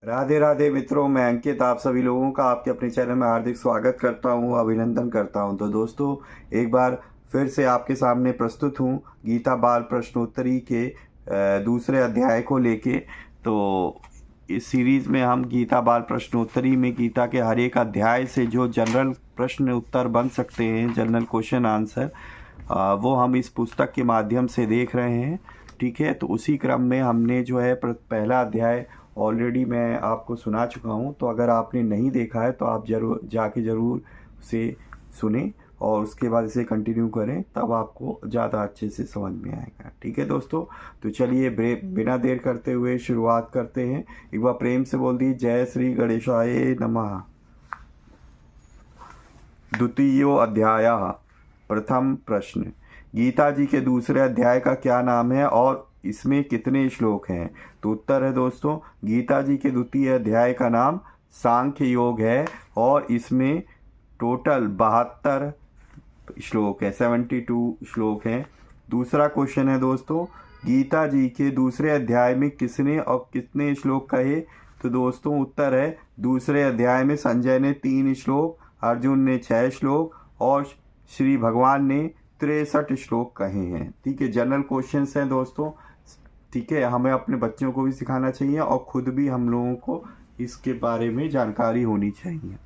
राधे राधे मित्रों, मैं अंकित आप सभी लोगों का आपके अपने चैनल में हार्दिक स्वागत करता हूं, अभिनंदन करता हूं। तो दोस्तों, एक बार फिर से आपके सामने प्रस्तुत हूं गीता बाल प्रश्नोत्तरी के दूसरे अध्याय को लेके। तो इस सीरीज़ में हम गीता बाल प्रश्नोत्तरी में गीता के हर एक अध्याय से जो जनरल प्रश्न उत्तर बन सकते हैं, जनरल क्वेश्चन आंसर, वो हम इस पुस्तक के माध्यम से देख रहे हैं। ठीक है, तो उसी क्रम में हमने जो है पहला अध्याय ऑलरेडी मैं आपको सुना चुका हूँ। तो अगर आपने नहीं देखा है तो आप ज़रूर उसे सुने और उसके बाद इसे कंटिन्यू करें, तब आपको ज़्यादा अच्छे से समझ में आएगा। ठीक है दोस्तों, तो चलिए बिना देर करते हुए शुरुआत करते हैं। एक बार प्रेम से बोल दी जय श्री गणेशाय नमः। द्वितीयो अध्याय। प्रथम प्रश्न, गीता जी के दूसरे अध्याय का क्या नाम है और इसमें कितने श्लोक हैं? तो उत्तर है दोस्तों, गीता जी के द्वितीय अध्याय का नाम सांख्य योग है और इसमें टोटल 72 श्लोक है, 72 श्लोक हैं। दूसरा क्वेश्चन है दोस्तों, गीता जी के दूसरे अध्याय में किसने और कितने श्लोक कहे? तो दोस्तों उत्तर है, दूसरे अध्याय में संजय ने 3 श्लोक, अर्जुन ने 6 श्लोक और श्री भगवान ने 63 श्लोक कहे हैं। ठीक है, जनरल क्वेश्चंस हैं दोस्तों। ठीक है, हमें अपने बच्चों को भी सिखाना चाहिए और खुद भी हम लोगों को इसके बारे में जानकारी होनी चाहिए।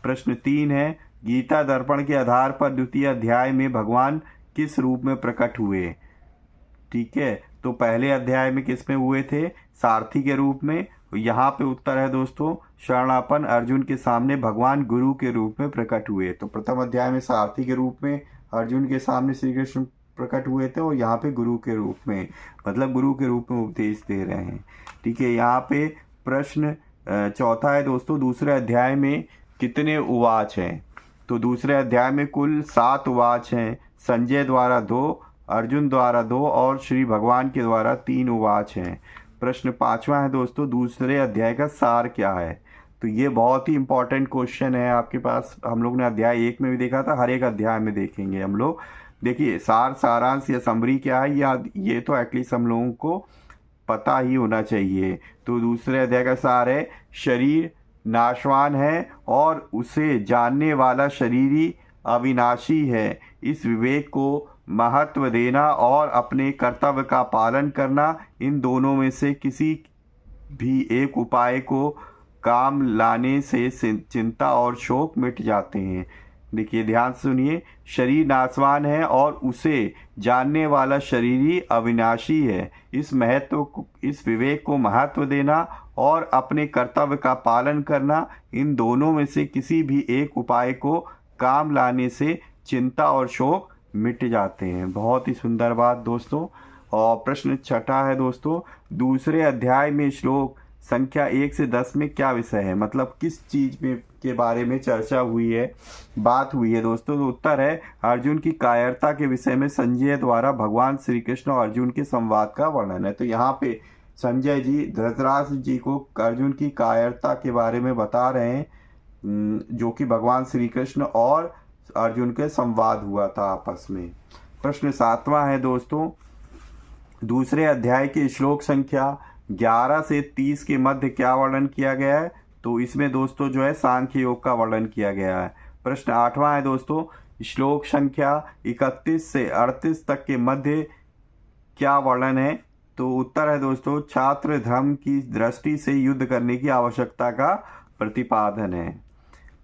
प्रश्न 3 है, गीता दर्पण के आधार पर द्वितीय अध्याय में भगवान किस रूप में प्रकट हुए? ठीक है, तो पहले अध्याय में किस में हुए थे? सारथी के रूप में। यहाँ पे उत्तर है दोस्तों, शरणापन्न अर्जुन के सामने भगवान गुरु के रूप में प्रकट हुए। तो प्रथम अध्याय में सारथी के रूप में अर्जुन के सामने श्री कृष्ण प्रकट हुए थे और यहाँ पे गुरु के रूप में, मतलब गुरु के रूप में उपदेश दे रहे हैं। ठीक है, यहाँ पे प्रश्न चौथा है दोस्तों, दूसरे अध्याय में कितने उवाच हैं? तो दूसरे अध्याय में कुल 7 उवाच हैं। संजय द्वारा 2, अर्जुन द्वारा 2 और श्री भगवान के द्वारा 3 उवाच हैं। प्रश्न 5वां है दोस्तों, दूसरे अध्याय का सार क्या है? तो ये बहुत ही इंपॉर्टेंट क्वेश्चन है आपके पास। हम लोग ने अध्याय 1 में भी देखा था, हर एक अध्याय में देखेंगे हम लोग। देखिए, सारांश या समरी क्या है, या ये तो एटलीस्ट हम लोगों को पता ही होना चाहिए। तो दूसरे अध्याय का सार है, शरीर नाशवान है और उसे जानने वाला शरीरी अविनाशी है। इस विवेक को महत्व देना और अपने कर्तव्य का पालन करना, इन दोनों में से किसी भी एक उपाय को काम लाने से चिंता और शोक मिट जाते हैं। देखिए, ध्यान सुनिए, शरीर नाशवान है और उसे जानने वाला शरीरी अविनाशी है। इस विवेक को महत्व देना और अपने कर्तव्य का पालन करना, इन दोनों में से किसी भी एक उपाय को काम लाने से चिंता और शोक मिट जाते हैं। बहुत ही सुंदर बात दोस्तों। और प्रश्न 6 है दोस्तों, दूसरे अध्याय में श्लोक संख्या 1 से 10 में क्या विषय है? मतलब किस चीज में के बारे में चर्चा हुई है, बात हुई है दोस्तों? तो उत्तर है, अर्जुन की कायरता के विषय में संजय द्वारा भगवान श्री कृष्ण और अर्जुन के संवाद का वर्णन है। तो यहाँ पे संजय जी धृतराष्ट्र जी को अर्जुन की कायरता के बारे में बता रहे हैं, जो कि भगवान श्री कृष्ण और अर्जुन के संवाद हुआ था आपस में। प्रश्न 7वां है दोस्तों, दूसरे अध्याय के श्लोक संख्या 11 से 30 के मध्य क्या वर्णन किया गया है? तो इसमें दोस्तों जो है सांख्य योग का वर्णन किया गया है। प्रश्न 8वां है दोस्तों, श्लोक संख्या 31 से 38 तक के मध्य क्या वर्णन है? तो उत्तर है दोस्तों, छात्र धर्म की दृष्टि से युद्ध करने की आवश्यकता का प्रतिपादन है।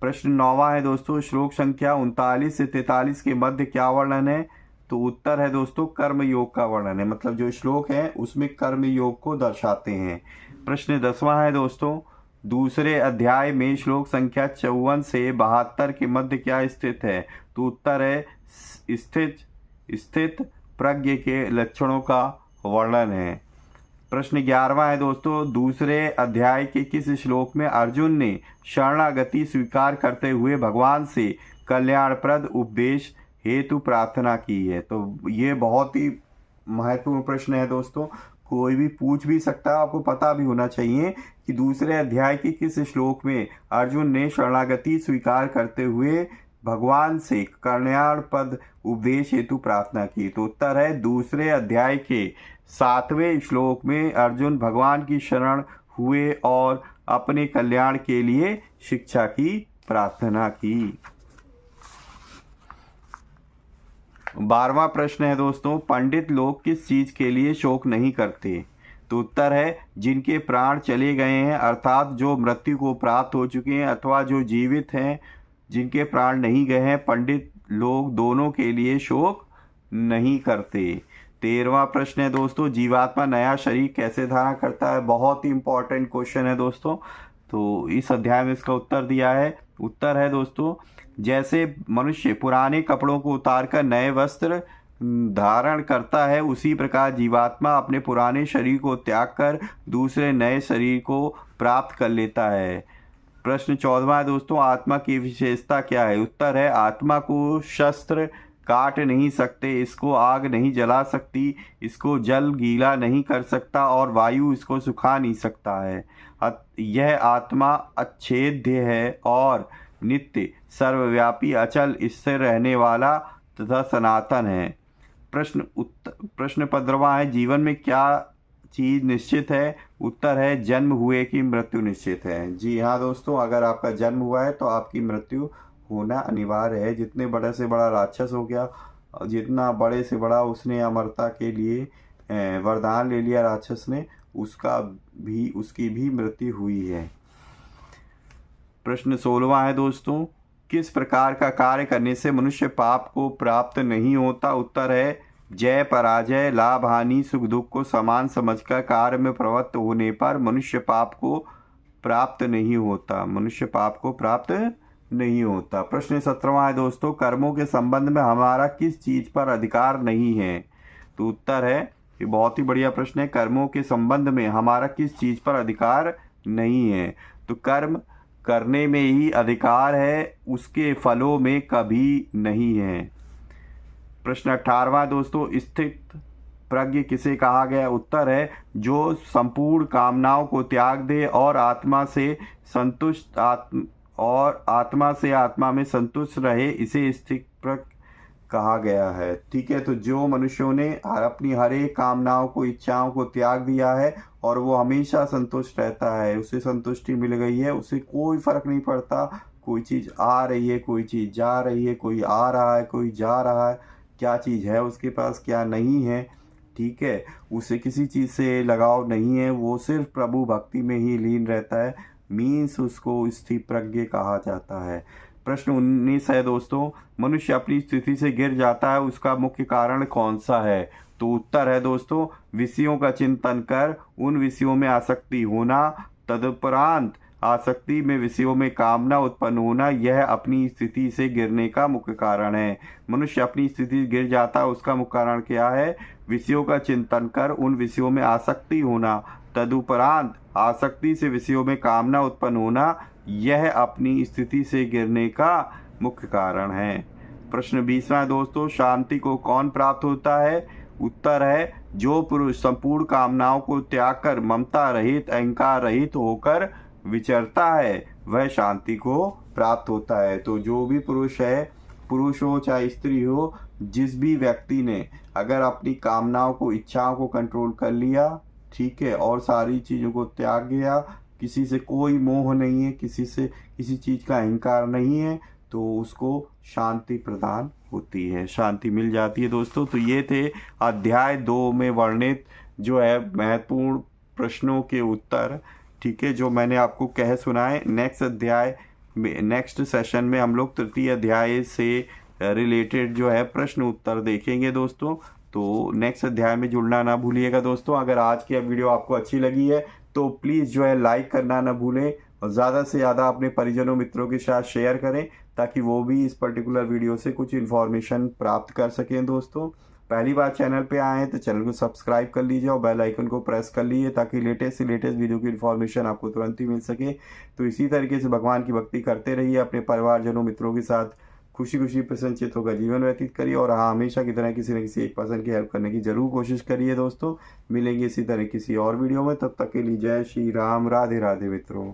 प्रश्न 9वां है दोस्तों, श्लोक संख्या 39 से 43 के मध्य क्या वर्णन है? तो उत्तर है दोस्तों, कर्म योग का वर्णन है। मतलब जो श्लोक है उसमें कर्म योग को दर्शाते हैं। प्रश्न 10वां है दोस्तों, दूसरे अध्याय में श्लोक संख्या 54 से 72 के मध्य क्या स्थित है? तो उत्तर है, स्थित प्रज्ञ के लक्षणों का वर्णन है। प्रश्न 11वां है दोस्तों, दूसरे अध्याय के किस श्लोक में अर्जुन ने शरणागति स्वीकार करते हुए भगवान से कल्याणप्रद उपदेश हेतु प्रार्थना की है? तो ये बहुत ही महत्वपूर्ण प्रश्न है दोस्तों, कोई भी पूछ भी सकता है, आपको पता भी होना चाहिए कि दूसरे अध्याय के किस श्लोक में अर्जुन ने शरणागति स्वीकार करते हुए भगवान से कल्याणप्रद उपदेश हेतु प्रार्थना की। तो उत्तर है, दूसरे अध्याय के 7वें श्लोक में अर्जुन भगवान की शरण हुए और अपने कल्याण के लिए शिक्षा की प्रार्थना की। 12वां प्रश्न है दोस्तों, पंडित लोग किस चीज के लिए शोक नहीं करते? तो उत्तर है जिनके प्राण चले गए हैं, अर्थात जो मृत्यु को प्राप्त हो चुके हैं अथवा जो जीवित हैं जिनके प्राण नहीं गए हैं, पंडित लोग दोनों के लिए शोक नहीं करते। 13वां प्रश्न है दोस्तों, जीवात्मा नया शरीर कैसे धारण करता है? बहुत ही इंपॉर्टेंट क्वेश्चन है दोस्तों। तो इस अध्याय में इसका उत्तर दिया है। उत्तर है दोस्तों, जैसे मनुष्य पुराने कपड़ों को उतारकर नए वस्त्र धारण करता है, उसी प्रकार जीवात्मा अपने पुराने शरीर को त्याग कर दूसरे नए शरीर को प्राप्त कर लेता है। प्रश्न 14वां है दोस्तों, आत्मा की विशेषता क्या है? उत्तर है आत्मा को शस्त्र काट नहीं सकते, इसको आग नहीं जला सकती, इसको जल गीला नहीं कर सकता और वायु इसको सुखा नहीं सकता है। यह आत्मा अच्छेद्य है और नित्य, सर्वव्यापी, अचल, स्थिर रहने वाला तथा सनातन है। प्रश्न 15वां है, जीवन में क्या चीज निश्चित है? उत्तर है जन्म हुए की मृत्यु निश्चित है। जी हाँ दोस्तों, अगर आपका जन्म हुआ है तो आपकी मृत्यु होना अनिवार्य है। जितने बड़े से बड़ा राक्षस हो गया, जितना बड़े से बड़ा उसने अमरता के लिए वरदान ले लिया राक्षस ने, उसकी भी मृत्यु हुई है। प्रश्न 16वां है दोस्तों, किस प्रकार का कार्य करने से मनुष्य पाप को प्राप्त नहीं होता? उत्तर है जय पराजय, लाभ हानि, सुख दुख को समान समझकर कार्य में प्रवृत्त होने पर मनुष्य पाप को प्राप्त नहीं होता। मनुष्य पाप को प्राप्त नहीं होता। प्रश्न 17वां है दोस्तों, कर्मों के संबंध में हमारा किस चीज पर अधिकार नहीं है? तो उत्तर है, ये बहुत ही बढ़िया प्रश्न है, कर्मों के संबंध में हमारा किस चीज पर अधिकार नहीं है? तो कर्म करने में ही अधिकार है, उसके फलों में कभी नहीं है। प्रश्न 18वां दोस्तों, स्थित प्रज्ञ किसे कहा गया? उत्तर है जो संपूर्ण कामनाओं को त्याग दे और आत्मा से आत्मा में संतुष्ट रहे, इसे स्थित प्रज्ञ कहा गया है। ठीक है, तो जो मनुष्यों ने अपनी हर एक कामनाओं को, इच्छाओं को त्याग दिया है और वो हमेशा संतुष्ट रहता है, उसे संतुष्टि मिल गई है, उसे कोई फर्क नहीं पड़ता कोई चीज़ आ रही है, कोई चीज़ जा रही है, कोई आ रहा है, कोई जा रहा है, क्या चीज़ है उसके पास, क्या नहीं है। ठीक है, उसे किसी चीज़ से लगाव नहीं है, वो सिर्फ प्रभु भक्ति में ही लीन रहता है, मीन्स उसको स्थित प्रज्ञ कहा जाता है। प्रश्न 19 है दोस्तों, मनुष्य अपनी स्थिति से गिर जाता है, उसका मुख्य कारण कौन सा है? तो उत्तर है दोस्तों विषयों का चिंतन कर उन विषयों में आसक्ति होना, तदुपरांत आसक्ति में विषयों में कामना उत्पन्न होना, यह अपनी स्थिति से गिरने का मुख्य कारण है। मनुष्य अपनी स्थिति से गिर जाता है, उसका मुख्य कारण क्या है? विषयों का चिंतन कर उन विषयों में आसक्ति होना, तदुपरांत आसक्ति से विषयों में कामना उत्पन्न होना, यह अपनी स्थिति से गिरने का मुख्य कारण है। प्रश्न 20वां दोस्तों, शांति को कौन प्राप्त होता है? उत्तर है जो पुरुष संपूर्ण कामनाओं को त्याग कर ममता रहित, अहंकार रहित होकर विचरता है, वह शांति को प्राप्त होता है। तो जो भी पुरुष है, पुरुष हो चाहे स्त्री हो, जिस भी व्यक्ति ने अगर अपनी कामनाओं को, इच्छाओं को कंट्रोल कर लिया, ठीक है, और सारी चीज़ों को त्याग गया, किसी से कोई मोह नहीं है, किसी से किसी चीज़ का अहंकार नहीं है, तो उसको शांति प्रदान होती है, शांति मिल जाती है दोस्तों। तो ये थे अध्याय 2 में वर्णित जो है महत्वपूर्ण प्रश्नों के उत्तर, ठीक है, जो मैंने आपको कह सुनाए। नेक्स्ट अध्याय में, नेक्स्ट सेशन में हम लोग तृतीय अध्याय से रिलेटेड जो है प्रश्न उत्तर देखेंगे दोस्तों। तो नेक्स्ट अध्याय में जुड़ना ना भूलिएगा दोस्तों। अगर आज की वीडियो आपको अच्छी लगी है तो प्लीज़ जो है लाइक करना ना भूलें और ज़्यादा से ज़्यादा अपने परिजनों, मित्रों के साथ शेयर करें ताकि वो भी इस पर्टिकुलर वीडियो से कुछ इन्फॉर्मेशन प्राप्त कर सकें दोस्तों। पहली बार चैनल पे आए हैं तो चैनल को सब्सक्राइब कर लीजिए और बेल आइकन को प्रेस कर लीजिए ताकि लेटेस्ट से लेटेस्ट वीडियो की इन्फॉर्मेशन आपको तुरंत ही मिल सके। तो इसी तरीके से भगवान की भक्ति करते रहिए, अपने परिवारजनों, मित्रों के साथ खुशी खुशी प्रसन्नचित्त होकर जीवन व्यतीत करिए और हाँ, हमेशा की तरह किसी न किसी एक पर्सन की हेल्प करने की जरूर कोशिश करिए दोस्तों। मिलेंगे इसी तरह किसी और वीडियो में, तब तक के लिए जय श्री राम, राधे राधे मित्रों।